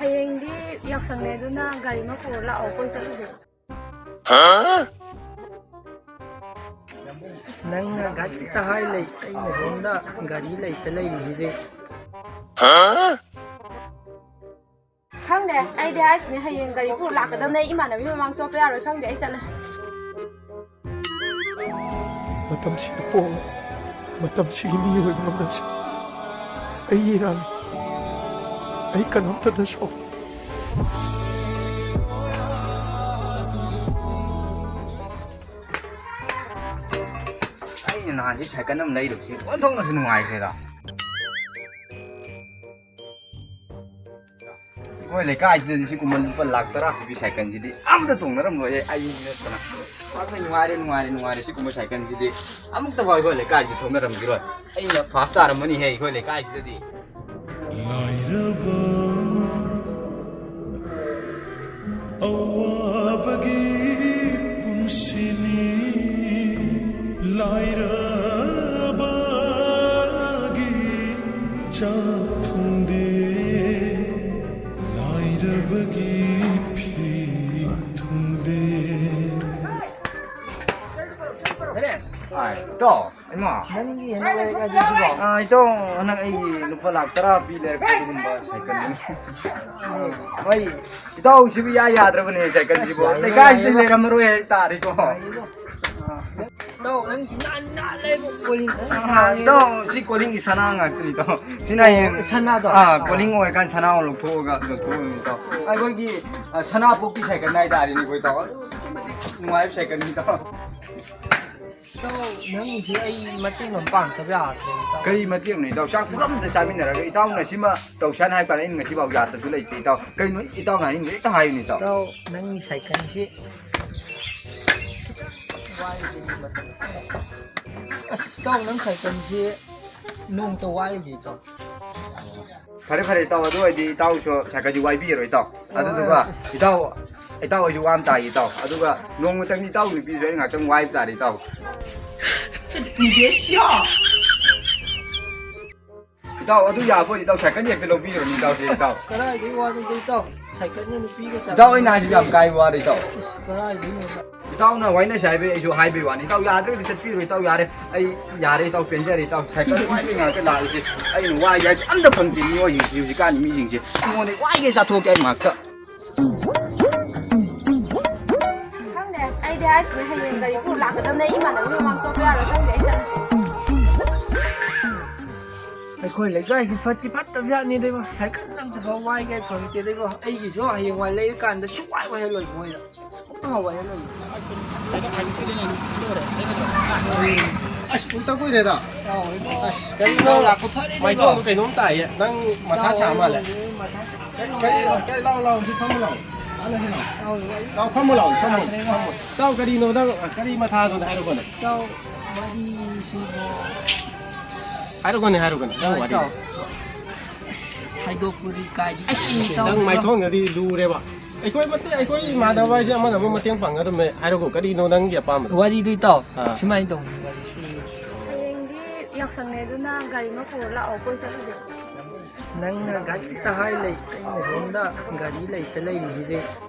ꯍꯌꯦꯡꯗꯤ ꯌꯥꯎꯁꯪꯅꯦ ꯑꯗꯨꯅ ꯒꯥꯔꯤ ꯑꯃ ꯄꯨꯔ ꯂꯥꯛꯑꯣ ꯀꯣꯏ ꯆꯠꯂꯨꯁꯦ. ꯅꯪꯅ ꯒꯥꯔꯤ ꯈꯤꯇ ꯍꯥꯏ ꯂꯩ ꯑꯩꯅ ꯁꯣꯝꯗ ꯒꯥꯔꯤ ꯂꯩꯇ ꯂꯩꯔꯤꯁꯤꯗꯤ. ꯈꯪꯗꯦ ꯑꯩꯗꯤ ꯍꯥꯏꯁꯤꯅꯦ ꯍꯌꯦꯡ ꯒꯥꯔꯤ ꯄꯨꯔ ꯂꯥꯛꯀꯗꯕꯅꯦ. ꯏꯃꯥꯟꯅꯕꯤ ꯃꯃꯥꯡ ꯆꯣꯞꯄ ꯌꯥꯔꯣꯏ. ꯈꯪꯗꯦ ꯑꯩ ꯆꯠꯂꯦ. ꯃꯇꯝꯁꯤꯒꯤ ꯄꯣꯡ ꯃꯇꯝꯁꯤꯒꯤ ꯃꯤꯑꯣꯏ ꯉꯝꯗꯕꯁꯤ ꯑꯩ ꯏꯔꯥꯜꯂꯤ. ꯑꯩ ꯀꯅꯥꯝꯇꯗ ꯁꯥꯎ. ꯑꯩꯅ ꯅꯍꯥꯟꯁꯤ ꯁꯥꯏꯀꯜ ꯑꯃ ꯂꯩꯔꯨꯕꯁꯤ ꯑꯣꯟꯊꯣꯛꯅꯁꯨ ꯅꯨꯡꯉꯥꯏꯈ꯭ꯔꯦꯗ. ꯑꯩꯈꯣꯏ ꯂꯩꯀꯥꯏꯁꯤꯗꯗꯤ ꯁꯤꯒꯨꯝꯕ ꯂꯨꯄꯥ ꯂꯥꯛ 10 ꯄꯤꯕꯤ ꯁꯥꯏꯀꯜꯁꯤꯗꯤ ꯑꯃꯇ ꯇꯣꯡꯅꯔꯝꯂꯣꯏꯍꯦ. ꯑꯩ ꯅꯠꯇꯅ. ꯑꯩꯈꯣꯏ ꯅꯨꯡꯉꯥꯏꯔꯦ ꯁꯤꯒꯨꯝꯕ ꯁꯥꯏꯀꯜꯁꯤꯗꯤ ꯑꯃꯨꯛꯇꯐꯥꯎ ꯑꯩꯈꯣꯏ ꯂꯩꯀꯥꯏꯁꯤꯗ ꯊꯣꯡꯅꯔꯝꯈꯤꯔꯣꯏ. ꯑꯩꯅ ꯐꯥꯁ ꯇꯥꯔꯝꯃꯅꯤꯍꯦ ꯑꯩꯈꯣꯏ ꯂꯩꯀꯥꯏꯁꯤꯗꯗꯤ. ꯑꯋꯥꯕꯒꯤ ꯄꯨꯟꯁꯤꯅꯤ ꯂꯥꯏꯔꯕꯒꯤ ꯆꯥꯛ ꯊꯨꯡꯗꯦ ꯂꯥꯏꯔꯕꯒꯤ ꯐꯤ ꯊꯨꯡꯗꯦ. ꯏꯇꯥꯎ ꯏꯃꯥ ꯅꯪꯒꯤ ꯍꯦꯟꯅ ꯂꯩꯔꯒꯗꯤꯁꯤꯕꯣ. ꯏꯇꯥꯎ ꯍꯟꯗꯛ ꯑꯩꯒꯤ ꯂꯨꯄꯥ ꯂꯥꯛ 10 ꯄꯤ ꯂꯩꯔꯛꯄ ꯑꯗꯨꯒꯨꯝꯕ ꯁꯥꯏꯀꯜꯅꯤ. ꯍꯣꯏ ꯏꯇꯥꯎꯁꯤꯕꯨ ꯌꯥꯗ꯭ꯔꯕꯅꯦ ꯁꯥꯏꯀꯜꯁꯤꯕꯨ. ꯂꯩꯀꯥꯏꯁꯤꯗ ꯂꯩꯔꯝꯃꯔꯣꯏ ꯍꯥꯏꯇꯥꯔꯦꯀꯣ. ꯏꯇꯥꯎ ꯅꯪꯒꯤ ꯅꯥꯟ ꯂꯩꯕ ꯀꯣꯂꯤꯡ ꯏꯇꯥꯎ ꯁꯤ ꯀꯣꯂꯤꯡꯒꯤ ꯁꯅꯥ ꯉꯥꯛꯇꯅꯤ ꯏꯇꯥꯎ. ꯁꯤꯅ ꯍꯌꯦꯡ ꯁꯅꯥꯗꯣ ꯀꯣꯂꯤꯡ ꯑꯣꯏꯔꯀꯥꯟ ꯁꯅꯥ ꯂꯧꯊꯣꯛꯑꯒ ꯏꯇꯥꯎ. ꯑꯩꯈꯣꯏꯒꯤ ꯁꯅꯥꯄꯣꯛꯄꯤ ꯁꯥꯏꯀꯜ ꯍꯥꯏꯇꯥꯔꯦꯅꯦꯀꯣ ꯏꯇꯥꯎ. ꯑꯗꯨꯛꯀꯤ ꯃꯇꯤꯛ ꯅꯨꯡꯉꯥꯏꯕ ꯁꯥꯏꯀꯜꯅꯤ ꯏꯇꯥꯎ. ꯏꯇꯥꯎ ꯅꯪꯒꯤꯁꯤ ꯑꯩ ꯃꯇꯦꯡ ꯑꯃ ꯄꯥꯡꯗꯕ ꯌꯥꯗ꯭ꯔꯦ ꯏꯇꯥꯎ. ꯀꯔꯤ ꯃꯇꯦꯡꯅꯣ ꯏꯇꯥꯎ? ꯆꯥꯛ ꯄꯨꯈꯝꯗ ꯆꯥꯃꯤꯟꯅꯔꯒ ꯏꯇꯥꯎꯅ ꯁꯤꯃ ꯇꯧꯁꯥꯅ ꯍꯥꯏꯕ ꯀꯥꯟꯗ ꯑꯩꯅ ꯉꯁꯤꯐꯥꯎ ꯌꯥꯗꯕꯁꯨ ꯂꯩꯇꯦ ꯏꯇꯥꯎ. ꯀꯩꯅꯣ ꯏꯇꯥꯎꯅ ꯍꯥꯏꯅꯤꯡꯕ ꯍꯦꯛꯇ ꯍꯥꯏꯌꯨꯅꯤ ꯏꯇꯥꯎ. ꯏꯇꯥꯎ ꯅꯪꯒꯤ ꯁꯥꯏꯀꯜꯁꯤ ꯑꯁ ꯏꯇꯥꯎ ꯅꯪ ꯁꯥꯏꯀꯜꯁꯤ ꯅꯣꯡꯇ ꯋꯥꯏꯔꯨꯁꯤ ꯏꯇꯥꯎ. ꯐꯔꯦ ꯏꯇꯥꯎ. ꯑꯗꯨ ꯑꯣꯏꯔꯗꯤ ꯏꯇꯥꯎꯁꯨ ꯁꯥꯏꯀꯜꯁꯤ ꯋꯥꯏꯕꯤꯔꯣ ꯏꯇꯥꯎ. ꯑꯗꯨꯗꯨꯒ ꯏꯇꯥꯎ ꯑꯩꯁꯨ ꯋꯥ ꯑꯃ ꯇꯥꯏ ꯏꯇꯥꯎ. ꯑꯗꯨꯒ ꯅꯣꯡꯃꯇꯪꯗꯤ ꯏꯇꯥꯎ ꯅꯨꯄꯤꯁꯨ ꯑꯩꯅ ꯉꯥꯛꯇꯪ ꯋꯥꯏꯕ ꯇꯥꯔꯦ ꯏꯇꯥꯎ. ꯏꯇꯥꯎ ꯑꯗꯨ ꯌꯥꯕ ꯑꯣꯏꯗꯤ ꯏꯇꯥꯎ ꯁꯥꯏꯀꯜ ꯍꯦꯛꯇ ꯂꯧꯕꯤꯔꯣꯅꯤ ꯏꯇꯥꯎꯁꯦ ꯏꯇꯥꯎ. ꯀꯔꯥꯏꯗꯒꯤ ꯋꯥꯗꯣ ꯏꯇꯥꯎ ꯁꯥꯏꯀꯜꯅ ꯅꯨꯄꯤꯒ ꯏꯇꯥꯎ ꯑꯩꯅ ꯍꯥꯏꯁꯤ ꯌꯥꯝ ꯀꯥꯏꯕ ꯋꯥꯔꯦ ꯏꯇꯥꯎ. ꯀꯔꯥꯏꯗꯒꯤꯅꯣ ꯏꯇꯥꯎꯅ ꯋꯥꯏꯅꯁꯤ ꯍꯥꯏꯕꯩ ꯑꯩꯁꯨ ꯍꯥꯏꯕꯩ ꯋꯥꯅꯤ. ꯏꯇꯥꯎ ꯌꯥꯗ꯭ꯔꯒꯗꯤ ꯆꯠꯄꯤꯔꯣ ꯏꯇꯥꯎ. ꯌꯥꯔꯦ ꯑꯩ ꯌꯥꯔꯦ ꯏꯇꯥꯎ ꯄꯦꯟꯖꯔꯦ ꯏꯇꯥꯎ. ꯁꯥꯏꯀꯜ ꯋꯥꯏꯕꯩ ꯉꯥꯛꯇ ꯂꯥꯛꯏꯁꯦ ꯑꯩꯅ ꯋꯥꯏꯒꯦ ꯍꯥꯏꯕꯗꯤ ꯑꯝꯇ ꯐꯪꯗꯦ. ꯃꯤꯑꯣꯏꯁꯤꯡꯁꯤ ꯍꯧꯖꯤꯛꯀꯥꯟꯒꯤ ꯃꯤꯁꯤꯡꯁꯦ ꯑꯩꯉꯣꯟꯗ ꯋꯥꯏꯒꯦ ꯆꯥꯊꯣꯛꯀꯦ ꯑꯩ ꯉꯥꯛꯇ. ꯈꯪꯗꯦ ꯑꯩꯗꯤ ꯍꯥꯏꯁꯤꯅꯦ ꯍꯌꯦꯡ ꯒꯥꯔꯤ ꯄꯨꯔ ꯂꯥꯛꯀꯗꯕꯅꯦ. ꯏꯃꯥꯟꯅꯕꯤ ꯃꯃꯥꯡ ꯆꯣꯞꯄ ꯌꯥꯔꯣꯏ. ꯈꯪꯗꯦ ꯑꯩ ꯆꯠꯂꯦ. ꯑꯩꯈꯣꯏ ꯂꯩꯀꯥꯏꯁꯤ ꯐꯠꯇꯤ ꯐꯠꯇꯕ ꯖꯥꯠꯅꯤꯗꯩꯕꯣ. ꯁꯥꯏꯀꯜ ꯑꯝꯇꯐꯥꯎ ꯋꯥꯏꯒꯦ ꯐꯪꯗꯦꯗꯩꯕꯣ. ꯑꯩꯒꯤꯁꯨ ꯍꯌꯦꯡ ꯋꯥꯏ ꯂꯩꯔꯀꯥꯟꯗ ꯁꯨꯡꯋꯥꯏ ꯋꯥꯏꯍꯜꯂꯣꯏ ꯃꯣꯏꯗ. ꯑꯃꯨꯛꯇꯐꯥꯎ ꯋꯥꯏꯍꯜꯂꯣꯏ. ꯑꯁ ꯎꯜꯇ ꯀꯨꯏꯔꯦꯗ. ꯀꯔꯤꯅꯣ ꯂꯥꯛꯄ ꯐꯔꯦꯅꯦ. ꯃꯥꯏꯊꯣꯡꯗꯣ ꯀꯩꯅꯣꯝ ꯇꯥꯏꯌꯦ. ꯅꯪ ꯃꯊꯥ ꯁꯥ ꯃꯥꯜꯂꯦ. ꯀꯔꯤ ꯂꯥꯎ ꯁꯤ ꯐꯝꯃꯨ ꯂꯥꯎ. ꯂꯥꯎ ꯐꯝꯃꯨ ꯂꯥꯎ ꯐꯝꯃꯨ. ꯏꯇꯥꯎ ꯀꯔꯤꯅꯣ ꯅꯪ ꯀꯔꯤ ꯃꯊꯥꯅꯣ ꯍꯥꯏꯔꯛꯑꯣꯅꯦ. ꯏꯇꯥꯎ ꯋꯥꯔꯤꯁꯤꯕꯣ ꯍꯥꯏꯔꯛꯑꯣꯅꯦ ꯅꯪ ꯋꯥꯔꯤ. ꯍꯥꯏꯗꯣꯛꯄꯗꯤ ꯀꯥꯏꯗꯤ ꯅꯪ ꯃꯥꯏꯊꯣꯡꯗꯗꯤ ꯂꯨꯔꯦꯕ. ꯑꯩꯈꯣꯏ ꯏꯃꯥꯟꯅꯕ ꯍꯥꯏꯁꯦ ꯑꯃꯅ ꯑꯃ ꯃꯇꯦꯡ ꯄꯥꯡꯒꯗꯕꯅꯦ. ꯍꯥꯏꯔꯛꯑꯣ ꯀꯔꯤꯅꯣ ꯅꯪꯒꯤ ꯑꯄꯥꯝꯕꯗꯣ. ꯋꯥꯔꯤꯗꯨ ꯏꯇꯥꯎ ꯁꯨꯃꯥꯏꯅ ꯇꯧꯅꯤ ꯋꯥꯔꯤꯁꯤ. ꯍꯌꯦꯡꯗꯤ ꯌꯥꯎꯁꯪꯅꯦ ꯑꯗꯨꯅ ꯒꯥꯔꯤ ꯑꯃ ꯄꯨꯔ ꯂꯥꯛꯑꯣ ꯀꯣꯏ ꯆꯠꯂꯨꯁꯦ. ꯅꯪꯅ ꯒꯥꯔꯤ ꯈꯤꯇ ꯍꯥꯏ ꯂꯩ ꯑꯩꯅ ꯁꯣꯝꯗ ꯒꯥꯔꯤ ꯂꯩꯇ ꯂꯩꯔꯤꯁꯤꯗꯤ.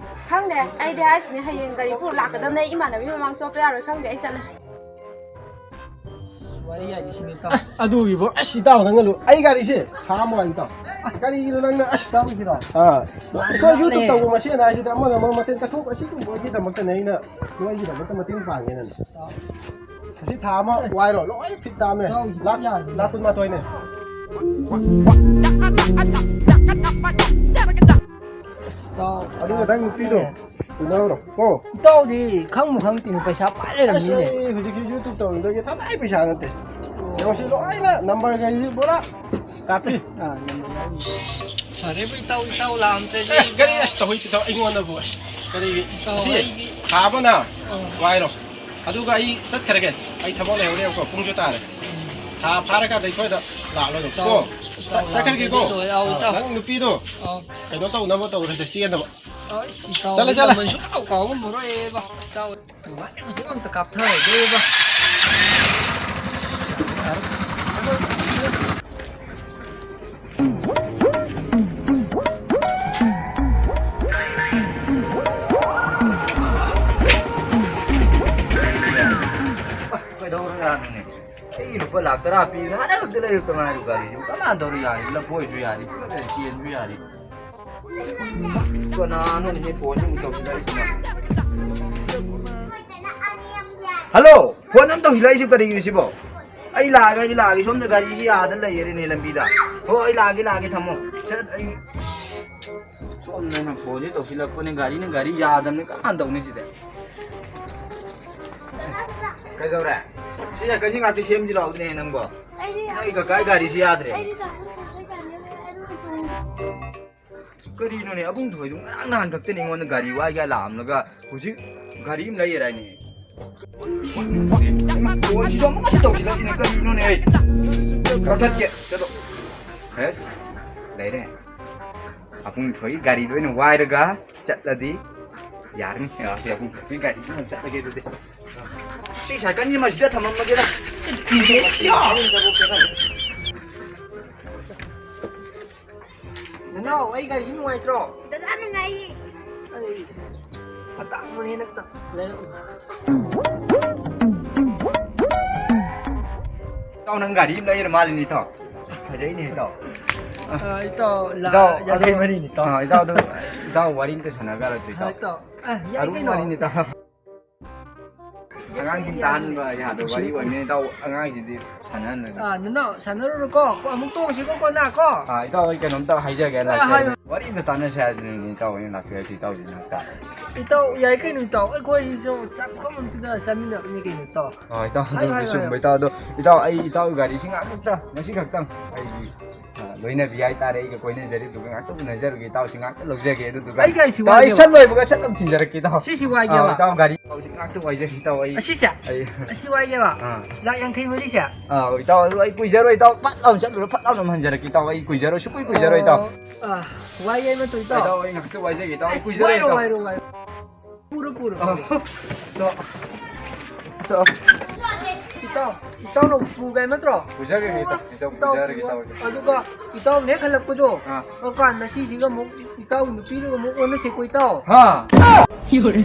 ꯈꯪꯗꯦ ꯑꯩꯗꯤ ꯍꯥꯏꯁꯤꯅꯦ ꯍꯌꯦꯡ ꯒꯥꯔꯤ ꯄꯨꯔ ꯂꯥꯛꯀꯗꯕꯅꯦ. ꯏꯃꯥꯟꯅꯕꯤ ꯃꯃꯥꯡ ꯆꯣꯞꯄ ꯌꯥꯔꯣꯏ. ꯈꯪꯗꯦ ꯑꯩ ꯆꯠꯂꯦ. ꯋꯥꯔꯤ ꯍꯥꯏꯁꯤꯅꯤ ꯏꯇꯥꯎ. ꯑꯗꯨꯒꯤꯕꯣ ꯑꯁ ꯏꯇꯥꯎ ꯅꯪꯅ ꯑꯩ ꯒꯥꯔꯤꯁꯦ ꯈꯥꯝꯃꯣ ꯏꯇꯥꯎ. ꯀꯔꯤꯒꯤꯅꯣ ꯅꯪꯅ ꯑꯁ ꯇꯧꯁꯤꯔꯣ. ꯑꯩꯈꯣꯏ ꯌꯨꯇꯨꯕ ꯇꯧꯕ ꯃꯁꯦꯟ ꯍꯥꯏꯁꯤꯗ ꯑꯃꯒ ꯑꯃꯒ ꯃꯇꯦꯡ ꯀꯠꯊꯣꯛ ꯑꯁꯤꯒꯨꯝꯕꯒꯤꯗꯃꯛꯇꯅꯦ ꯑꯩꯅ ꯅꯣꯏꯒꯤꯗꯃꯛꯇ ꯃꯇꯦꯡ ꯄꯥꯡꯒꯦꯅ. ꯑꯁꯤ ꯊꯥ ꯑꯃ ꯋꯥꯏꯔꯣ ꯂꯣꯏ ꯐꯤꯠ ꯇꯥꯝꯃꯦ. ꯂꯥꯛ 12ꯅꯦ. ꯑꯗꯨꯒ ꯅꯪ ꯅꯨꯄꯤꯗꯣ ꯎꯅꯍꯧꯔꯣ ꯀꯣ. ꯏꯇꯥꯎꯗꯤ ꯈꯪꯕꯨ ꯈꯪꯗꯦꯅꯦ ꯄꯩꯁꯥ ꯄꯥꯏ ꯂꯩꯔꯝꯃꯤꯅꯦ. ꯍꯧꯖꯤꯛꯁꯤ ꯌꯨꯇꯨꯕ ꯇꯧꯔꯤꯗꯣꯏꯒꯤ ꯊꯥꯗꯥꯏ ꯄꯩꯁꯥ ꯅꯠꯇꯦ. ꯌꯦꯡꯉꯣ ꯂꯣꯏꯅ ꯅꯝꯕꯔꯒꯩꯁꯤ ꯄꯨꯔꯥ ꯀꯥꯞꯄꯤ. ꯐꯔꯦꯕꯨ ꯏꯇꯥꯎ ꯂꯥꯛꯑꯝꯗ꯭ꯔꯗꯤ. ꯀꯔꯤ ꯑꯁ ꯇꯧꯍꯩ ꯑꯩꯉꯣꯟꯗꯕꯨ ꯑꯁ ꯀꯔꯤꯒꯤ ꯑꯁꯤ ꯊꯥ ꯑꯃꯅ ꯋꯥꯏꯔꯣ. ꯑꯗꯨꯒ ꯑꯩ ꯆꯠꯈ꯭ꯔꯒꯦ. ꯑꯩ ꯊꯕꯛ ꯂꯩꯍꯧꯔꯦꯕꯀꯣ. ꯄꯨꯡꯁꯨ ꯇꯥꯔꯦ. ꯊꯥ ꯐꯥꯔꯀꯥꯟꯗ ꯑꯩꯈꯣꯏꯗ ꯂꯥꯛꯂꯣꯏꯗꯣ ꯀꯣ. ꯆꯠꯈ꯭ꯔꯒꯦꯀꯣ. ꯅꯪ ꯅꯨꯄꯤꯗꯣ ꯀꯩꯅꯣ ꯇꯧꯅꯕ ꯇꯧꯔꯁꯦ ꯆꯦꯟꯅꯕ. ꯆꯠꯂꯦ. ꯀꯥꯎ ꯉꯝꯃꯔꯣꯏꯕ. ꯏꯇꯥꯎ ꯍꯧꯖꯤꯛ ꯑꯝꯇ ꯀꯥꯞꯊꯔꯒꯦꯕ. ꯌꯥꯅꯨꯅꯦ ꯑꯩ ꯂꯨꯄꯥ ꯂꯥꯛ 10 ꯄꯤꯔ ꯍꯥꯟꯅ ꯈꯛꯇ ꯂꯩꯔꯛꯇ ꯉꯥꯏꯔꯤ ꯒꯥꯔꯤꯁꯤꯕꯨ ꯀꯃꯥꯏꯅ ꯇꯧꯔ ꯌꯥꯔꯤ ꯂꯐꯣꯏꯁꯨ ꯌꯥꯔꯤ ꯆꯦꯟꯁꯨ ꯌꯥꯔꯤ ꯀꯅꯥꯅꯣꯅꯦ ꯐꯣꯟꯁꯤ ꯑꯃꯨꯛ ꯇꯧꯁꯤꯜꯂꯛꯏꯁꯤꯅ ꯍꯜꯂꯣ ꯐꯣꯟ ꯑꯃ ꯇꯧꯁꯤꯜꯂꯛꯏꯁꯤ ꯀꯔꯤꯒꯤꯅꯣ ꯁꯤꯕꯣ ꯑꯩ ꯂꯥꯛꯑꯒꯦ ꯁꯣꯝꯗ ꯒꯥꯔꯤꯁꯤ ꯌꯥꯗꯅ ꯂꯩꯔꯦꯅꯦ ꯂꯝꯕꯤꯗ ꯍꯣ ꯑꯩ ꯂꯥꯛꯑꯒꯦ ꯊꯝꯃꯣ ꯁꯠ ꯑꯩ ꯁꯣꯝꯗꯅ ꯐꯣꯟꯁꯤ ꯇꯧꯁꯤꯜꯂꯛꯄꯅꯦ ꯒꯥꯔꯤꯅ ꯒꯥꯔꯤ ꯌꯥꯗꯕꯅꯤ ꯀꯃꯥꯏꯅ ꯇꯧꯅꯤ ꯁꯤꯗ ꯀꯩꯗꯧꯔꯦ ꯁꯤ ꯁꯥꯏꯀꯜꯁꯤ ꯉꯥꯛꯇ ꯁꯦꯝꯁꯤ ꯂꯥꯛꯎꯅꯦ ꯅꯪꯕꯣ ꯅꯪꯒꯤ ꯀꯀꯥꯒꯤ ꯒꯥꯔꯤꯁꯤ ꯌꯥꯗ꯭ꯔꯦ ꯀꯔꯤꯅꯣꯅꯦ ꯑꯕꯨꯡ ꯊꯣꯏꯗꯨ ꯉꯔꯥꯡ ꯅꯍꯥꯟ ꯈꯛꯇꯅꯦ ꯑꯩꯉꯣꯟꯗ ꯒꯥꯔꯤ ꯋꯥꯏꯒ ꯂꯥꯛꯑꯝꯂꯒ ꯍꯧꯖꯤꯛ ꯒꯥꯔꯤ ꯑꯃ ꯂꯩꯔꯥꯏꯅꯦ ꯐꯣꯟꯁꯤꯁꯨ ꯑꯃꯨꯛꯀꯁꯨ ꯇꯧꯁꯤꯜꯂꯛꯏꯅꯦ ꯀꯔꯤꯅꯣꯅꯦ ꯑꯩ ꯀꯛꯊꯠꯀꯦ ꯆꯠꯂꯣ ꯑꯁ ꯂꯩꯔꯦ ꯑꯕꯨꯡ ꯊꯣꯏꯒꯤ ꯒꯥꯔꯤꯗꯣ ꯑꯣꯏꯅ ꯋꯥꯏꯔꯒ ꯆꯠꯂꯗꯤ ꯌꯥꯔꯅꯤ ꯑꯕꯨꯡ ꯊꯣꯏꯒꯤ ꯒꯥꯔꯤꯁꯤ ꯑꯣꯏꯅ ꯆꯠꯂꯒꯦ ꯑꯗꯨꯗꯤ ꯁꯤ ꯁꯥꯏꯀꯜꯁꯤ ꯃꯁꯤꯗ ꯊꯝꯃꯝꯃꯒꯦꯗ ꯅꯅꯥꯎ ꯑꯩ ꯒꯥꯔꯤꯁꯤ ꯅꯨꯡꯉꯥꯏꯇ꯭ꯔꯣ ꯗꯗꯥ ꯅꯨꯡꯉꯥꯏꯌꯦ ꯑꯩ ꯑꯇꯥꯡꯕꯅ ꯍꯦꯟꯅ ꯂꯩꯔꯛꯎ ꯏꯇꯥꯎ ꯅꯪ ꯒꯥꯔꯤ ꯑꯃ ꯂꯩꯔ ꯃꯥꯜꯂꯤꯅꯦ ꯏꯇꯥꯎ ꯐꯖꯩꯅꯦ ꯏꯇꯥꯎ ꯏꯇꯥꯎ ꯌꯥꯡꯈꯩ ꯃꯔꯤꯅꯤ ꯏꯇꯥꯎ ꯏꯇꯥꯎ ꯋꯥꯔꯤ ꯑꯝꯇ ꯁꯥꯟꯅꯒꯔꯗ꯭ꯔꯣ ꯏꯇꯥꯎ ꯏꯇꯥꯎ ꯌꯥꯏ ꯑꯔꯨꯕ ꯀꯩꯅꯣ ꯋꯥꯔꯤꯅꯤ ꯏꯇꯥꯎ ꯑꯉꯥꯡꯁꯤꯡ ꯇꯥꯍꯟꯕ ꯌꯥꯗꯕ ꯋꯥꯔꯤ ꯑꯣꯏꯕꯅꯤꯅ ꯏꯇꯥꯎ ꯑꯉꯥꯡꯁꯤꯗꯤ ꯁꯥꯟꯅꯍꯟꯕꯅꯤ ꯅꯅꯥꯎ ꯁꯥꯟꯅꯔꯨꯔꯣꯀꯣ ꯑꯃꯨꯛ ꯇꯣꯡꯁꯤꯀꯣ ꯀꯣꯟꯅ ꯀꯣ ꯏꯇꯥꯎ ꯑꯩ ꯀꯩꯅꯣꯝꯇ ꯍꯥꯏꯖꯒꯦ ꯍꯥꯏꯌꯣ. ꯋꯥꯔꯤ ꯑꯝꯇ ꯇꯥꯟꯅꯁꯦ ꯍꯥꯏꯗꯨꯅꯤ ꯏꯇꯥꯎ ꯑꯩꯅ ꯂꯥꯛꯆꯔꯤꯁꯤ ꯏꯇꯥꯎꯁꯤ ꯅꯥꯛꯇ ꯏꯇꯥꯎ ꯌꯥꯏ ꯀꯩꯅꯣ ꯏꯇꯥꯎ ꯑꯩꯈꯣꯏꯁꯨ ꯆꯥꯛꯐꯝ ꯑꯝꯇꯗ ꯆꯥꯃꯤꯟꯅꯕꯅꯤ ꯀꯩꯅꯣ ꯏꯇꯥꯎ ꯏꯇꯥꯎ ꯍꯥꯏꯌꯣ, ꯑꯗꯨꯕꯨꯗꯤ ꯍꯥꯏꯌꯣ, ꯆꯨꯝꯕ ꯏꯇꯥꯎ ꯑꯗꯣ ꯏꯇꯥꯎ ꯑꯩ ꯏꯇꯥꯎꯒꯤ ꯒꯥꯔꯤꯁꯤ ꯉꯥꯛꯇ ꯉꯁꯤ ꯈꯛꯇꯪ ꯑꯩꯒꯤ ꯂꯣꯏꯅꯕꯤ ꯍꯥꯏꯇꯥꯔꯦ ꯑꯩꯒ ꯀꯣꯏꯅꯖꯔꯤꯗꯨꯒ ꯉꯥꯛꯇ ꯎꯅꯖꯔꯒꯦ ꯏꯇꯥꯎꯁꯤ ꯉꯥꯛꯇ ꯂꯧꯖꯒꯦ ꯑꯗꯨꯗꯨꯒ ꯑꯩ ꯒꯥꯔꯤꯁꯤ ꯏꯇꯥꯎ ꯑꯩ ꯋꯥꯏꯒꯦꯕ. ꯁꯠ ꯂꯣꯏꯕꯒ ꯁꯠ ꯑꯃ ꯊꯤꯟꯖꯔꯛꯀꯦ ꯏꯇꯥꯎ ꯁꯤꯁꯤ ꯋꯥꯏꯒꯦꯕ. ꯏꯇꯥꯎ ꯒꯥꯔꯤ ꯍꯧꯖꯤꯛ ꯉꯥꯛꯇ ꯋꯥꯏꯖꯒꯦ ꯏꯇꯥꯎ ꯑꯩ ꯑꯁꯤꯁꯦ ꯑꯁꯤ ꯋꯥꯏꯒꯦꯕ ꯂꯥꯛ 84 ꯏꯇꯥꯎ ꯑꯗꯨ ꯑꯩ ꯀꯨꯏꯖꯔꯣꯏ ꯏꯇꯥꯎ ꯐꯠ ꯂꯥꯎꯅ ꯆꯠꯂꯨꯔ ꯐꯠ ꯂꯥꯎꯅ ꯍꯟꯖꯔꯛꯀꯦ ꯏꯇꯥꯎ ꯑꯩ ꯀꯨꯏꯖꯔꯣꯏ ꯁꯨꯛꯀꯨꯏ ꯀꯨꯏꯖꯔꯣꯏ ꯏꯇꯥꯎ ꯋꯥꯏꯒꯦ ꯃꯇꯨ ꯏꯇꯥꯎ ꯏꯇꯥꯎ ꯑꯩ ꯉꯥꯛꯇ ꯋꯥꯏꯖꯒꯦ ꯏꯇꯥꯎ ꯑꯩ ꯀꯨꯏꯖꯔꯣꯏ ꯏꯇꯥꯎ ꯋꯥꯏꯔꯣ ꯄꯨꯔꯣ 이따로 부가 맞죠? 부자게 이따 부자게 이따 아두가 이따 내 갈락고도 아까 나 시시가 뭐 이따 누피가 뭐 오늘 씻고 있다. 하. 이거래.